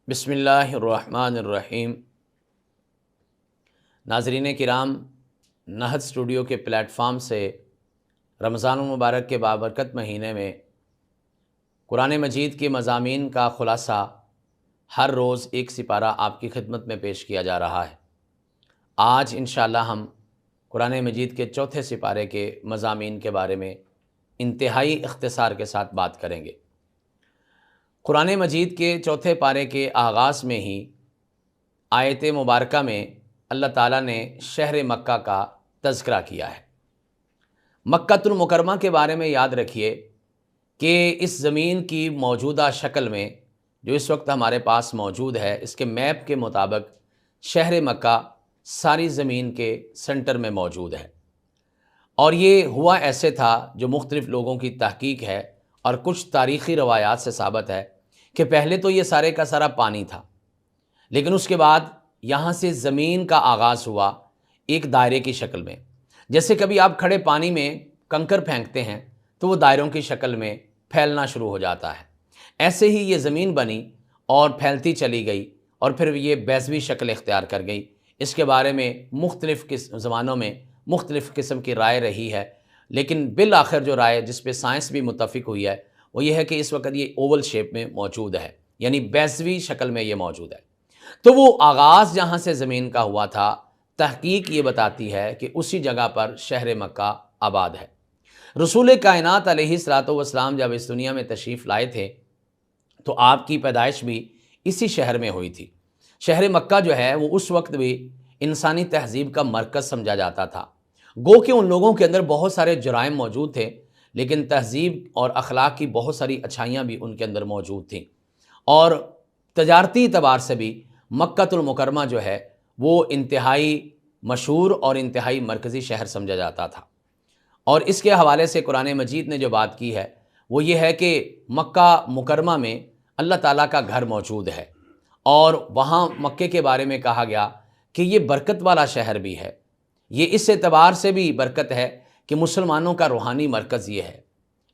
بسم اللہ الرحمن الرحیم۔ ناظرین کرام، نہد اسٹوڈیو کے پلیٹ فارم سے رمضان المبارک کے بابرکت مہینے میں قرآن مجید کے مضامین کا خلاصہ ہر روز ایک سپارہ آپ کی خدمت میں پیش کیا جا رہا ہے۔ آج انشاءاللہ ہم قرآن مجید کے چوتھے سپارے کے مضامین کے بارے میں انتہائی اختصار کے ساتھ بات کریں گے۔ قرآن مجید کے چوتھے پارے کے آغاز میں ہی آیت مبارکہ میں اللہ تعالیٰ نے شہر مکہ کا تذکرہ کیا ہے۔ مکۃ المکرمہ کے بارے میں یاد رکھیے کہ اس زمین کی موجودہ شکل میں جو اس وقت ہمارے پاس موجود ہے، اس کے میپ کے مطابق شہر مکہ ساری زمین کے سنٹر میں موجود ہے، اور یہ ہوا ایسے تھا جو مختلف لوگوں کی تحقیق ہے اور کچھ تاریخی روایات سے ثابت ہے کہ پہلے تو یہ سارے کا سارا پانی تھا، لیکن اس کے بعد یہاں سے زمین کا آغاز ہوا ایک دائرے کی شکل میں۔ جیسے کبھی آپ کھڑے پانی میں کنکر پھینکتے ہیں تو وہ دائروں کی شکل میں پھیلنا شروع ہو جاتا ہے، ایسے ہی یہ زمین بنی اور پھیلتی چلی گئی اور پھر یہ بیضوی شکل اختیار کر گئی۔ اس کے بارے میں مختلف زمانوں میں مختلف قسم کی رائے رہی ہے، لیکن بالآخر جو رائے جس پہ سائنس بھی متفق ہوئی ہے وہ یہ ہے کہ اس وقت یہ اوول شیپ میں موجود ہے، یعنی بیضوی شکل میں یہ موجود ہے۔ تو وہ آغاز جہاں سے زمین کا ہوا تھا، تحقیق یہ بتاتی ہے کہ اسی جگہ پر شہر مکہ آباد ہے۔ رسول کائنات علیہ الصلوۃ والسلام جب اس دنیا میں تشریف لائے تھے تو آپ کی پیدائش بھی اسی شہر میں ہوئی تھی۔ شہر مکہ جو ہے وہ اس وقت بھی انسانی تہذیب کا مرکز سمجھا جاتا تھا، گو کہ ان لوگوں کے اندر بہت سارے جرائم موجود تھے، لیکن تہذیب اور اخلاق کی بہت ساری اچھائیاں بھی ان کے اندر موجود تھیں، اور تجارتی اعتبار سے بھی مکۃ المکرمہ جو ہے وہ انتہائی مشہور اور انتہائی مرکزی شہر سمجھا جاتا تھا۔ اور اس کے حوالے سے قرآن مجید نے جو بات کی ہے وہ یہ ہے کہ مکہ مکرمہ میں اللہ تعالیٰ کا گھر موجود ہے، اور وہاں مکے کے بارے میں کہا گیا کہ یہ برکت والا شہر بھی ہے۔ یہ اس اعتبار سے بھی برکت ہے کہ مسلمانوں کا روحانی مرکز یہ ہے،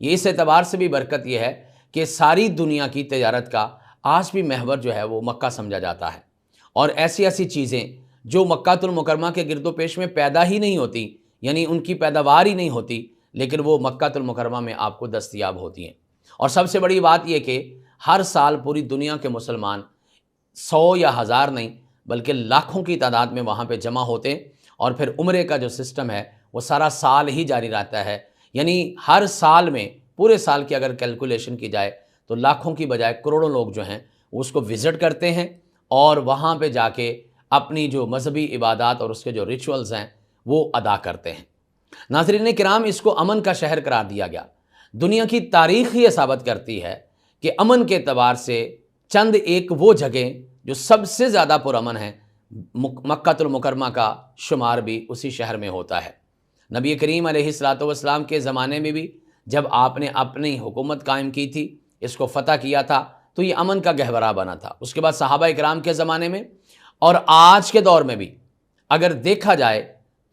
یہ اس اعتبار سے بھی برکت یہ ہے کہ ساری دنیا کی تجارت کا آج بھی محور جو ہے وہ مکہ سمجھا جاتا ہے، اور ایسی ایسی چیزیں جو مکۃ المکرمہ کے گرد و پیش میں پیدا ہی نہیں ہوتی، یعنی ان کی پیداوار ہی نہیں ہوتی، لیکن وہ مکۃ المکرمہ میں آپ کو دستیاب ہوتی ہیں۔ اور سب سے بڑی بات یہ کہ ہر سال پوری دنیا کے مسلمان 100 یا 1000 نہیں بلکہ لاکھوں کی تعداد میں وہاں پہ جمع ہوتے ہیں، اور پھر عمرے کا جو سسٹم ہے وہ سارا سال ہی جاری رہتا ہے، یعنی ہر سال میں پورے سال کی اگر کیلکولیشن کی جائے تو لاکھوں کی بجائے کروڑوں لوگ جو ہیں وہ اس کو وزٹ کرتے ہیں، اور وہاں پہ جا کے اپنی جو مذہبی عبادات اور اس کے جو ریچولز ہیں وہ ادا کرتے ہیں۔ ناظرین کرام، اس کو امن کا شہر قرار دیا گیا۔ دنیا کی تاریخ یہ ثابت کرتی ہے کہ امن کے اعتبار سے چند ایک وہ جگہ جو سب سے زیادہ پرامن ہیں، مکۃ المکرمہ کا شمار بھی اسی شہر میں ہوتا ہے۔ نبی کریم علیہ الصلوۃ والسلام کے زمانے میں بھی جب آپ نے اپنی حکومت قائم کی تھی، اس کو فتح کیا تھا، تو یہ امن کا گہورہ بنا تھا۔ اس کے بعد صحابہ کرام کے زمانے میں اور آج کے دور میں بھی اگر دیکھا جائے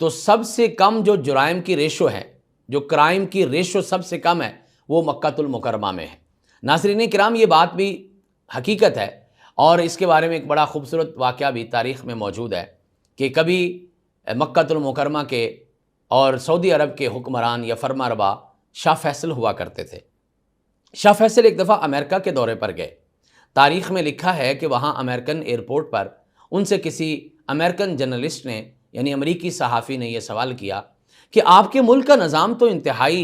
تو سب سے کم جو جرائم کی ریشو ہے، جو کرائم کی ریشو سب سے کم ہے، وہ مکۃ المکرمہ میں ہے۔ ناظرین کرام، یہ بات بھی حقیقت ہے، اور اس کے بارے میں ایک بڑا خوبصورت واقعہ بھی تاریخ میں موجود ہے کہ کبھی مکۃ المکرمہ کے اور سعودی عرب کے حکمران یا فرمانروا شاہ فیصل ہوا کرتے تھے۔ شاہ فیصل ایک دفعہ امریکہ کے دورے پر گئے۔ تاریخ میں لکھا ہے کہ وہاں امریکن ایئرپورٹ پر ان سے کسی امریکن جرنلسٹ نے، یعنی امریکی صحافی نے یہ سوال کیا کہ آپ کے ملک کا نظام تو انتہائی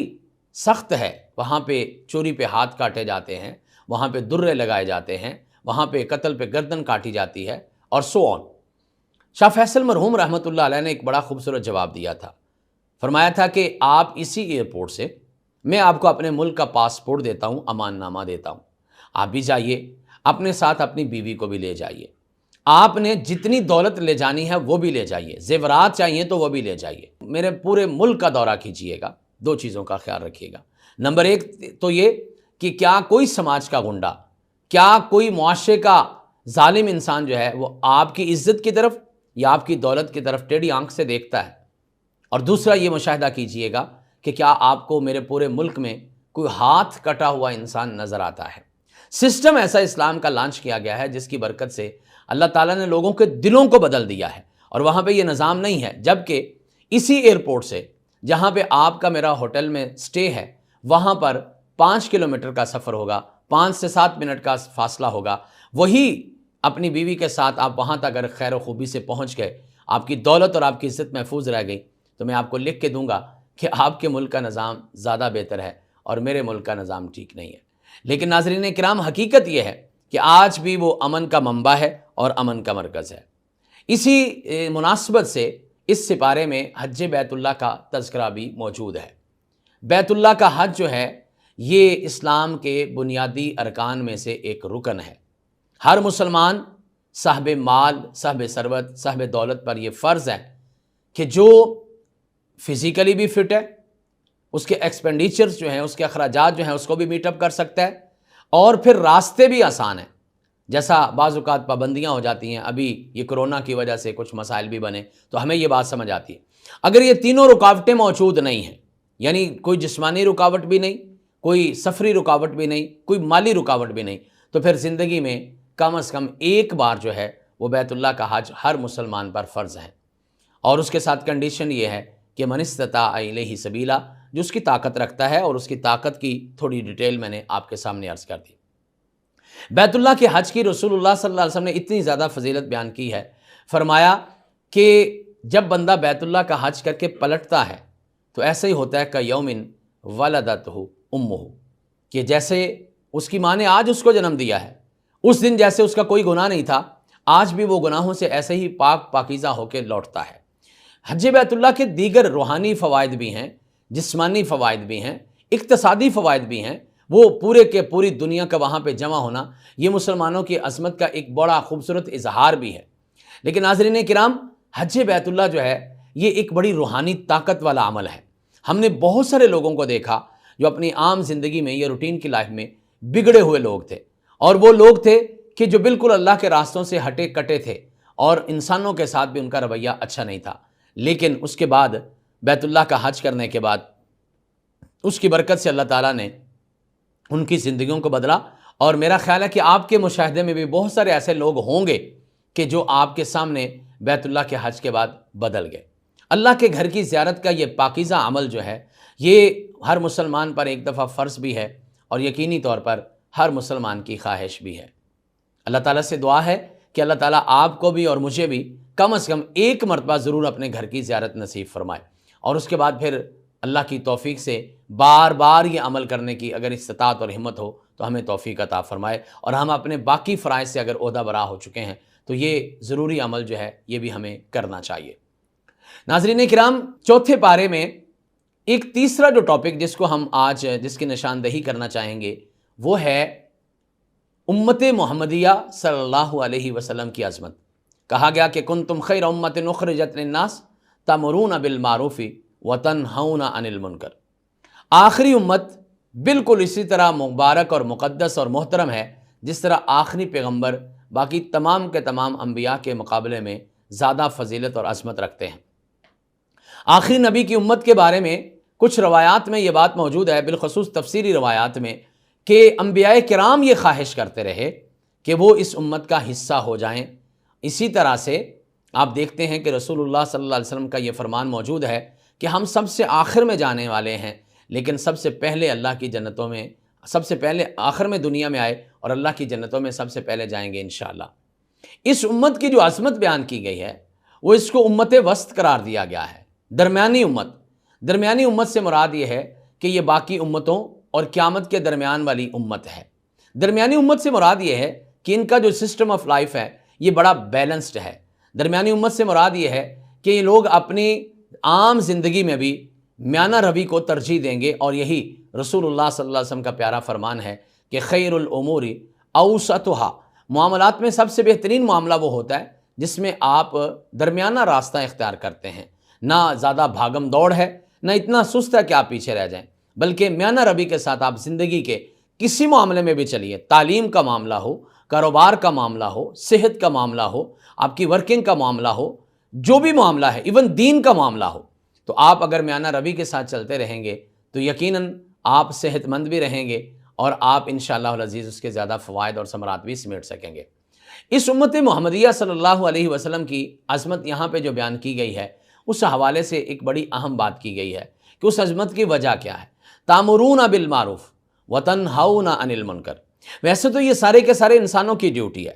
سخت ہے، وہاں پہ چوری پہ ہاتھ کاٹے جاتے ہیں، وہاں پہ درے لگائے جاتے ہیں، وہاں پہ قتل پہ گردن کاٹی جاتی ہے، اور سو آن۔ شاہ فیصل مرحوم رحمۃ اللہ علیہ نے ایک بڑا خوبصورت جواب دیا تھا۔ فرمایا تھا کہ آپ اسی ایئرپورٹ سے میں آپ کو اپنے ملک کا پاسپورٹ دیتا ہوں، امان نامہ دیتا ہوں، آپ بھی جائیے، اپنے ساتھ اپنی بیوی کو بھی لے جائیے، آپ نے جتنی دولت لے جانی ہے وہ بھی لے جائیے، زیورات چاہیے تو وہ بھی لے جائیے، میرے پورے ملک کا دورہ کیجیے گا۔ دو چیزوں کا خیال رکھیے گا۔ نمبر ایک تو یہ کہ کیا کوئی سماج کا گنڈا، کیا کوئی معاشرے کا ظالم انسان جو ہے وہ آپ کی عزت کی طرف یا آپ کی دولت کی طرف ٹیڑھی آنکھ سے دیکھتا ہے؟ اور دوسرا یہ مشاہدہ کیجیے گا کہ کیا آپ کو میرے پورے ملک میں کوئی ہاتھ کٹا ہوا انسان نظر آتا ہے؟ سسٹم ایسا اسلام کا لانچ کیا گیا ہے جس کی برکت سے اللہ تعالیٰ نے لوگوں کے دلوں کو بدل دیا ہے، اور وہاں پہ یہ نظام نہیں ہے، جبکہ اسی ایئرپورٹ سے جہاں پہ آپ کا میرا ہوٹل میں سٹے ہے وہاں پر 5 کلومیٹر کا سفر ہوگا، 5 سے 7 منٹ کا فاصلہ ہوگا، وہی اپنی بیوی کے ساتھ آپ وہاں تک اگر خیر و خوبی سے پہنچ گئے، آپ کی دولت اور آپ کی عزت محفوظ رہ گئی، تو میں آپ کو لکھ کے دوں گا کہ آپ کے ملک کا نظام زیادہ بہتر ہے اور میرے ملک کا نظام ٹھیک نہیں ہے۔ لیکن ناظرین کرام، حقیقت یہ ہے کہ آج بھی وہ امن کا منبع ہے اور امن کا مرکز ہے۔ اسی مناسبت سے اس سپارے میں حج بیت اللہ کا تذکرہ بھی موجود ہے۔ بیت اللہ کا حج جو ہے یہ اسلام کے بنیادی ارکان میں سے ایک رکن ہے۔ ہر مسلمان صاحب مال، صاحب ثروت، صاحب دولت پر یہ فرض ہے کہ جو فزیکلی بھی فٹ ہے، اس کے ایکسپینڈیچرز جو ہیں، اس کے اخراجات جو ہیں اس کو بھی میٹ اپ کر سکتا ہے، اور پھر راستے بھی آسان ہیں۔ جیسا بعض اوقات پابندیاں ہو جاتی ہیں، ابھی یہ کرونا کی وجہ سے کچھ مسائل بھی بنے، تو ہمیں یہ بات سمجھ آتی ہے اگر یہ تینوں رکاوٹیں موجود نہیں ہیں، یعنی کوئی جسمانی رکاوٹ بھی نہیں، کوئی سفری رکاوٹ بھی نہیں، کوئی مالی رکاوٹ بھی نہیں، تو پھر زندگی میں کم از کم ایک بار جو ہے وہ بیت اللہ کا حج ہر مسلمان پر فرض ہے، اور اس کے ساتھ کنڈیشن یہ ہے کہ من استطاع الیہ سبیلا، جو اس کی طاقت رکھتا ہے، اور اس کی طاقت کی تھوڑی ڈیٹیل میں نے آپ کے سامنے عرض کر دی۔ بیت اللہ کے حج کی رسول اللہ صلی اللہ علیہ وسلم نے اتنی زیادہ فضیلت بیان کی ہے، فرمایا کہ جب بندہ بیت اللہ کا حج کر کے پلٹتا ہے تو ایسے ہی ہوتا ہے کہ یوم ولدتہ امہ، کہ جیسے اس کی ماں نے آج اس کو جنم دیا ہے، اس دن جیسے اس کا کوئی گناہ نہیں تھا، آج بھی وہ گناہوں سے ایسے ہی پاک پاکیزہ ہو کے لوٹتا ہے۔ حج بیت اللہ کے دیگر روحانی فوائد بھی ہیں، جسمانی فوائد بھی ہیں، اقتصادی فوائد بھی ہیں۔ وہ پورے کے پوری دنیا کا وہاں پہ جمع ہونا یہ مسلمانوں کی عظمت کا ایک بڑا خوبصورت اظہار بھی ہے۔ لیکن ناظرین کرام، حج بیت اللہ جو ہے یہ ایک بڑی روحانی طاقت والا عمل ہے۔ ہم نے بہت سارے لوگوں کو دیکھا جو اپنی عام زندگی میں یا روٹین کی لائف میں بگڑے ہوئے لوگ تھے، اور وہ لوگ تھے کہ جو بالکل اللہ کے راستوں سے ہٹے کٹے تھے، اور انسانوں کے ساتھ بھی ان کا رویہ اچھا نہیں تھا، لیکن اس کے بعد بیت اللہ کا حج کرنے کے بعد اس کی برکت سے اللہ تعالیٰ نے ان کی زندگیوں کو بدلا، اور میرا خیال ہے کہ آپ کے مشاہدے میں بھی بہت سارے ایسے لوگ ہوں گے کہ جو آپ کے سامنے بیت اللہ کے حج کے بعد بدل گئے۔ اللہ کے گھر کی زیارت کا یہ پاکیزہ عمل جو ہے یہ ہر مسلمان پر ایک دفعہ فرض بھی ہے، اور یقینی طور پر ہر مسلمان کی خواہش بھی ہے۔ اللہ تعالیٰ سے دعا ہے کہ اللہ تعالیٰ آپ کو بھی اور مجھے بھی کم از کم ایک مرتبہ ضرور اپنے گھر کی زیارت نصیب فرمائے، اور اس کے بعد پھر اللہ کی توفیق سے بار بار یہ عمل کرنے کی اگر استطاعت اور ہمت ہو تو ہمیں توفیق عطا فرمائے، اور ہم اپنے باقی فرائض سے اگر عہدہ برا ہو چکے ہیں تو یہ ضروری عمل جو ہے یہ بھی ہمیں کرنا چاہیے۔ ناظرین کرام، چوتھے پارے میں ایک تیسرا جو ٹاپک جس کو ہم آج جس کی نشاندہی کرنا چاہیں گے وہ ہے امت محمدیہ صلی اللہ علیہ وسلم کی عظمت۔ کہا گیا کہ کنتم خیر امت اخرجت للناس تأمرون بالمعروف وتنہون عن المنکر۔ آخری امت بالکل اسی طرح مبارک اور مقدس اور محترم ہے جس طرح آخری پیغمبر باقی تمام کے تمام انبیاء کے مقابلے میں زیادہ فضیلت اور عظمت رکھتے ہیں۔ آخری نبی کی امت کے بارے میں کچھ روایات میں یہ بات موجود ہے، بالخصوص تفسیری روایات میں، کہ انبیاء کرام یہ خواہش کرتے رہے کہ وہ اس امت کا حصہ ہو جائیں۔ اسی طرح سے آپ دیکھتے ہیں کہ رسول اللہ صلی اللہ علیہ وسلم کا یہ فرمان موجود ہے کہ ہم سب سے آخر میں جانے والے ہیں، لیکن سب سے پہلے اللہ کی جنتوں میں، سب سے پہلے آخر میں دنیا میں آئے اور اللہ کی جنتوں میں سب سے پہلے جائیں گے انشاءاللہ۔ اس امت کی جو عظمت بیان کی گئی ہے وہ اس کو امت وسط قرار دیا گیا ہے، درمیانی امت۔ درمیانی امت سے مراد یہ ہے کہ یہ باقی امتوں اور قیامت کے درمیان والی امت ہے۔ درمیانی امت سے مراد یہ ہے کہ ان کا جو سسٹم آف لائف ہے یہ بڑا بیلنسڈ ہے۔ درمیانی امت سے مراد یہ ہے کہ یہ لوگ اپنی عام زندگی میں بھی میانہ روی کو ترجیح دیں گے، اور یہی رسول اللہ صلی اللہ علیہ وسلم کا پیارا فرمان ہے کہ خیر الامور اوسطھا، معاملات میں سب سے بہترین معاملہ وہ ہوتا ہے جس میں آپ درمیانہ راستہ اختیار کرتے ہیں، نہ زیادہ بھاگم دوڑ ہے، نہ اتنا سست ہے کہ آپ پیچھے رہ جائیں، بلکہ میانہ روی کے ساتھ آپ زندگی کے کسی معاملے میں بھی چلیے، تعلیم کا معاملہ ہو، کاروبار کا معاملہ ہو، صحت کا معاملہ ہو، آپ کی ورکنگ کا معاملہ ہو، جو بھی معاملہ ہے، ایون دین کا معاملہ ہو، تو آپ اگر میانہ روی کے ساتھ چلتے رہیں گے تو یقیناً آپ صحت مند بھی رہیں گے، اور آپ انشاءاللہ العزیز اس کے زیادہ فوائد اور ثمرات بھی سمیٹ سکیں گے۔ اس امت محمدیہ صلی اللہ علیہ وسلم کی عظمت یہاں پہ جو بیان کی گئی ہے، اس حوالے سے ایک بڑی اہم بات کی گئی ہے کہ اس عظمت کی وجہ کیا ہے۔ تامرون بالمعروف وتنہون عن المنکر۔ ویسے تو یہ سارے کے سارے انسانوں کی ڈیوٹی ہے،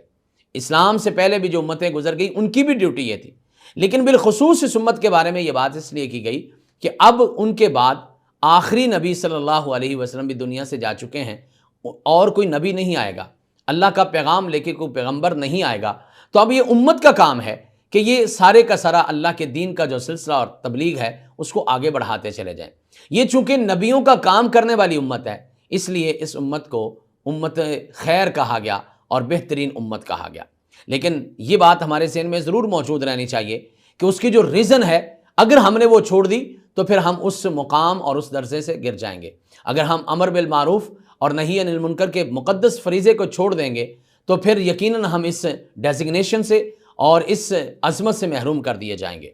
اسلام سے پہلے بھی جو امتیں گزر گئی ان کی بھی ڈیوٹی یہ تھی، لیکن بالخصوص اس امت کے بارے میں یہ بات اس لیے کی گئی کہ اب ان کے بعد آخری نبی صلی اللہ علیہ وسلم بھی دنیا سے جا چکے ہیں، اور کوئی نبی نہیں آئے گا، اللہ کا پیغام لے کے کوئی پیغمبر نہیں آئے گا۔ تو اب یہ امت کا کام ہے کہ یہ سارے کا سارا اللہ کے دین کا جو سلسلہ اور تبلیغ ہے اس کو آگے بڑھاتے چلے جائیں۔ یہ چونکہ نبیوں کا کام کرنے والی امت ہے، اس لیے اس امت کو امت خیر کہا گیا اور بہترین امت کہا گیا۔ لیکن یہ بات ہمارے ذہن میں ضرور موجود رہنی چاہیے کہ اس کی جو ریزن ہے، اگر ہم نے وہ چھوڑ دی تو پھر ہم اس مقام اور اس درجے سے گر جائیں گے۔ اگر ہم امر بالمعروف اور نہی عن المنکر کے مقدس فریضے کو چھوڑ دیں گے تو پھر یقیناً ہم اس ڈیزگنیشن سے اور اس عظمت سے محروم کر دیے جائیں گے۔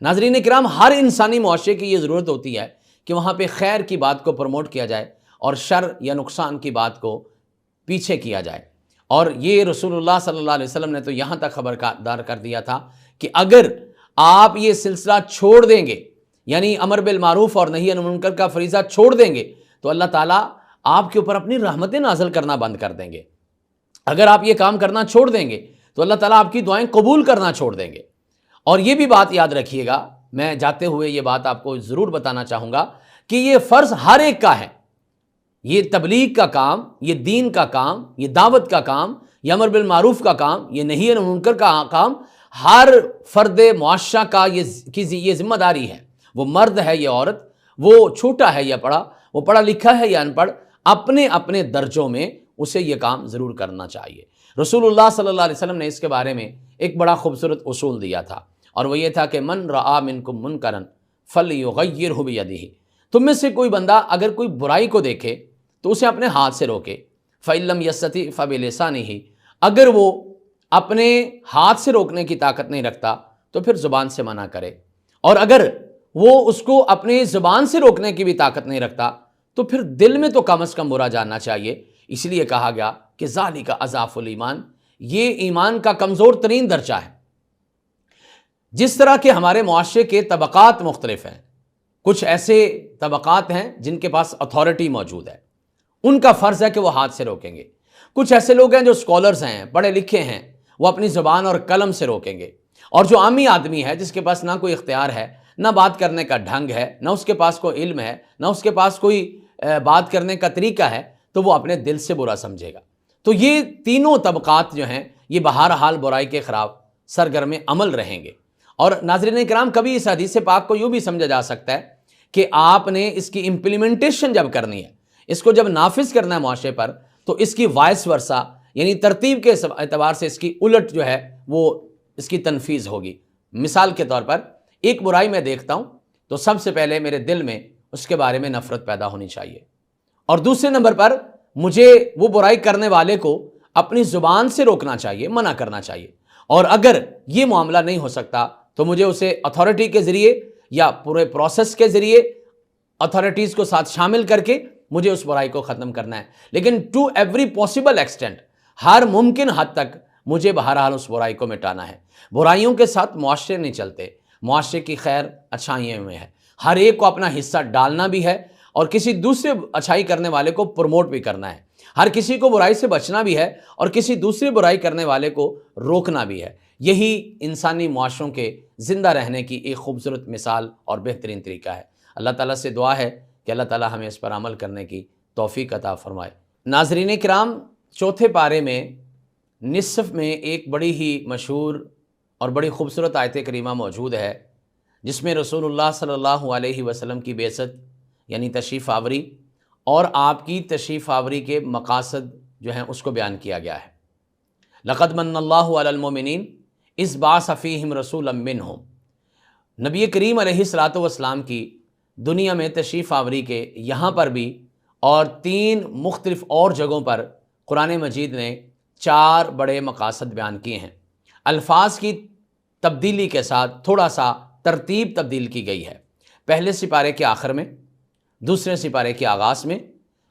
ناظرین کرام، ہر انسانی معاشرے کی یہ ضرورت ہوتی ہے کہ وہاں پہ خیر کی بات کو پروموٹ کیا جائے اور شر یا نقصان کی بات کو پیچھے کیا جائے، اور یہ رسول اللہ صلی اللہ علیہ وسلم نے تو یہاں تک خبردار کر دیا تھا کہ اگر آپ یہ سلسلہ چھوڑ دیں گے، یعنی امر بالمعروف اور نہی عن المنکر کا فریضہ چھوڑ دیں گے، تو اللہ تعالیٰ آپ کے اوپر اپنی رحمتیں نازل کرنا بند کر دیں گے۔ اگر آپ یہ کام کرنا چھوڑ دیں گے تو اللہ تعالیٰ آپ کی دعائیں قبول کرنا چھوڑ دیں گے۔ اور یہ بھی بات یاد رکھیے گا، میں جاتے ہوئے یہ بات آپ کو ضرور بتانا چاہوں گا کہ یہ فرض ہر ایک کا ہے۔ یہ تبلیغ کا کام، یہ دین کا کام، یہ دعوت کا کام، یہ امر بالمعروف کا کام، یہ نہی عن المنکر کا کام، ہر فرد معاشرہ کا یہ ذمہ داری ہے۔ وہ مرد ہے یا عورت، وہ چھوٹا ہے یا بڑا، وہ پڑھا لکھا ہے یا ان پڑھ، اپنے اپنے درجوں میں اسے یہ کام ضرور کرنا چاہیے۔ رسول اللہ صلی اللہ علیہ وسلم نے اس کے بارے میں ایک بڑا خوبصورت اصول دیا تھا، اور وہ یہ تھا کہ من رآ منکم منکرا فلیغیرہ بیدہ۔ تم میں سے کوئی بندہ اگر کوئی برائی کو دیکھے تو اسے اپنے ہاتھ سے روکے، فإن لم یستطع فبلسانہ۔ اگر وہ اپنے ہاتھ سے روکنے کی طاقت نہیں رکھتا تو پھر زبان سے منع کرے، اور اگر وہ اس کو اپنے زبان سے روکنے کی بھی طاقت نہیں رکھتا تو پھر دل میں تو کم از کم برا جاننا چاہیے۔ اس لیے کہا گیا کہ ذالک اضعف الایمان، یہ ایمان کا کمزور ترین درجہ ہے۔ جس طرح کہ ہمارے معاشرے کے طبقات مختلف ہیں، کچھ ایسے طبقات ہیں جن کے پاس اتھارٹی موجود ہے، ان کا فرض ہے کہ وہ ہاتھ سے روکیں گے۔ کچھ ایسے لوگ ہیں جو اسکالرز ہیں، پڑھے لکھے ہیں، وہ اپنی زبان اور قلم سے روکیں گے۔ اور جو عامی آدمی ہے، جس کے پاس نہ کوئی اختیار ہے، نہ بات کرنے کا ڈھنگ ہے، نہ اس کے پاس کوئی علم ہے، نہ اس کے پاس کوئی بات کرنے کا طریقہ ہے، تو وہ اپنے دل سے برا سمجھے گا۔ تو یہ تینوں طبقات جو ہیں، یہ بہرحال برائی کے خلاف سرگرم عمل رہیں گے۔ اور ناظرین کرام، کبھی اس حدیث پاک کو یوں بھی سمجھا جا سکتا ہے کہ آپ نے اس کی امپلیمنٹیشن جب کرنی ہے، اس کو جب نافذ کرنا ہے معاشرے پر، تو اس کی وائس ورثہ، یعنی ترتیب کے اعتبار سے اس کی الٹ جو ہے وہ اس کی تنفیذ ہوگی۔ مثال کے طور پر ایک برائی میں دیکھتا ہوں تو سب سے پہلے میرے دل میں اس کے بارے میں نفرت پیدا ہونی چاہیے، اور دوسرے نمبر پر مجھے وہ برائی کرنے والے کو اپنی زبان سے روکنا چاہیے، منع کرنا چاہیے۔ اور اگر یہ معاملہ نہیں ہو سکتا تو مجھے اسے اتھارٹی کے ذریعے یا پورے پروسیس کے ذریعے اتھارٹیز کو ساتھ شامل کر کے مجھے اس برائی کو ختم کرنا ہے۔ لیکن ٹو ایوری پاسبل ایکسٹینٹ، ہر ممکن حد تک مجھے بہرحال اس برائی کو مٹانا ہے۔ برائیوں کے ساتھ معاشرے نہیں چلتے، معاشرے کی خیر اچھائیوں میں ہے۔ ہر ایک کو اپنا حصہ ڈالنا بھی ہے اور کسی دوسرے اچھائی کرنے والے کو پروموٹ بھی کرنا ہے۔ ہر کسی کو برائی سے بچنا بھی ہے اور کسی دوسری برائی کرنے والے کو روکنا بھی ہے۔ یہی انسانی معاشروں کے زندہ رہنے کی ایک خوبصورت مثال اور بہترین طریقہ ہے۔ اللہ تعالیٰ سے دعا ہے کہ اللہ تعالیٰ ہمیں اس پر عمل کرنے کی توفیق عطا فرمائے۔ ناظرین کرام، چوتھے پارے میں نصف میں ایک بڑی ہی مشہور اور بڑی خوبصورت آیت کریمہ موجود ہے، جس میں رسول اللہ صلی اللہ علیہ وسلم کی بعثت یعنی تشریف آوری اور آپ کی تشریف آوری کے مقاصد جو ہیں اس کو بیان کیا گیا ہے۔ لقد من اللہ علی المؤمنین اذ بعث فیہم رسولا منہم۔ نبی کریم علیہ الصلوۃ والسلام کی دنیا میں تشریف آوری کے یہاں پر بھی اور 3 مختلف اور جگہوں پر قرآن مجید نے 4 بڑے مقاصد بیان کیے ہیں۔ الفاظ کی تبدیلی کے ساتھ تھوڑا سا ترتیب تبدیل کی گئی ہے۔ پہلے سپارے کے آخر میں، دوسرے سپارے کے آغاز میں،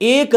1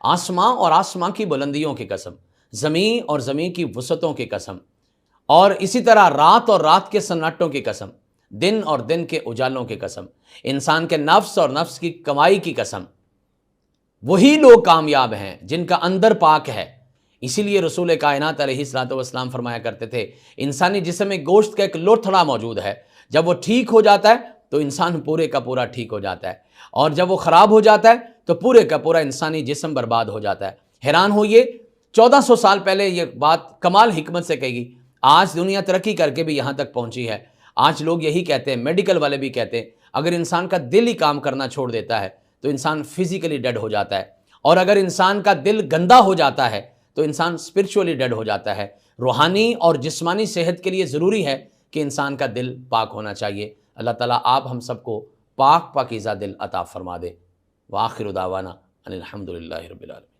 آسماں اور آسماں کی بلندیوں کی قسم، زمین اور زمین کی وسعتوں کی قسم، اور اسی طرح رات اور رات کے سناٹوں کی قسم، دن اور دن کے اجالوں کی قسم، انسان کے نفس اور نفس کی کمائی کی قسم، وہی لوگ کامیاب ہیں جن کا اندر پاک ہے۔ اسی لیے رسول کائنات علیہ الصلوۃ والسلام فرمایا کرتے تھے، انسانی جسم میں گوشت کا ایک لوتھڑا موجود ہے، جب وہ ٹھیک ہو جاتا ہے تو انسان پورے کا پورا ٹھیک ہو جاتا ہے، اور جب وہ خراب ہو جاتا ہے تو پورے کا پورا انسانی جسم برباد ہو جاتا ہے۔ حیران ہوئیے، 1400 سال پہلے یہ بات کمال حکمت سے کہی، آج دنیا ترقی کر کے بھی یہاں تک پہنچی ہے۔ آج لوگ یہی کہتے ہیں، میڈیکل والے بھی کہتے ہیں، اگر انسان کا دل ہی کام کرنا چھوڑ دیتا ہے تو انسان فزیکلی ڈیڈ ہو جاتا ہے، اور اگر انسان کا دل گندا ہو جاتا ہے تو انسان اسپرچولی ڈیڈ ہو جاتا ہے۔ روحانی اور جسمانی صحت کے لیے ضروری ہے کہ انسان کا دل پاک ہونا چاہیے۔ اللہ تعالیٰ آپ ہم سب کو پاک پاکیزہ دل عطا فرما دے۔ وآخر دعوانا ان الحمد للہ رب العالمین۔